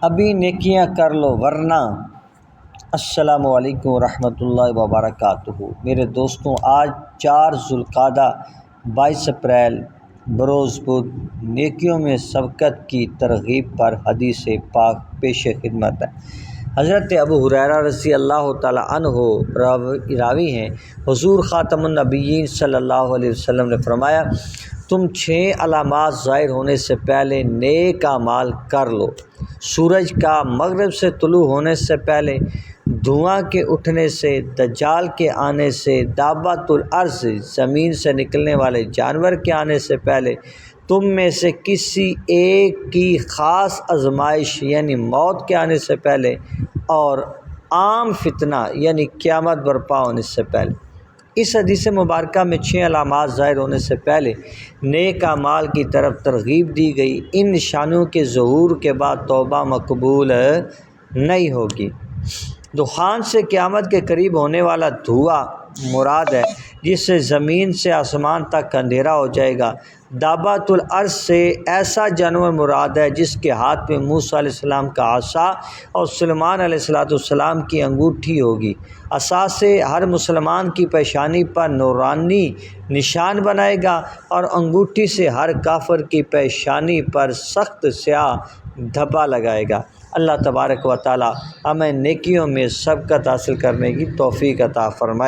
ابھی نیکیاں کر لو ورنہ۔ السلام علیکم ورحمۃ اللہ وبرکاتہ۔ میرے دوستوں، آج 4 ذوالقعدہ 22 اپریل بروز بدھ نیکیوں میں سبقت کی ترغیب پر حدیث پاک پیش خدمت ہے۔ حضرت ابو ہریرہ رضی اللہ تعالی عنہ راوی ہیں، حضور خاتم النبیین صلی اللہ علیہ وسلم نے فرمایا، تم 6 علامات ظاہر ہونے سے پہلے نیک اعمال کر لو۔ سورج کا مغرب سے طلوع ہونے سے پہلے، دھواں کے اٹھنے سے، دجال کے آنے سے، دابۃ الارض زمین سے نکلنے والے جانور کے آنے سے پہلے، تم میں سے کسی ایک کی خاص آزمائش یعنی موت کے آنے سے پہلے، اور عام فتنہ یعنی قیامت برپا ہونے سے پہلے۔ اس حدیث مبارکہ میں 6 علامات ظاہر ہونے سے پہلے نیک اعمال کی طرف ترغیب دی گئی۔ ان نشانیوں کے ظہور کے بعد توبہ مقبول نہیں ہوگی۔ دخان سے قیامت کے قریب ہونے والا دھواں مراد ہے، جس سے زمین سے آسمان تک اندھیرا ہو جائے گا۔ دابۃ الارض سے ایسا جانور مراد ہے جس کے ہاتھ میں موسیٰ علیہ السلام کا عصا اور سلیمان علیہ السلام کی انگوٹھی ہوگی۔ عصا سے ہر مسلمان کی پیشانی پر نورانی نشان بنائے گا، اور انگوٹھی سے ہر کافر کی پیشانی پر سخت سیاہ دھبا لگائے گا۔ اللہ تبارک و تعالی ہمیں نیکیوں میں سبقت حاصل کرنے کی توفیق عطا فرمائے۔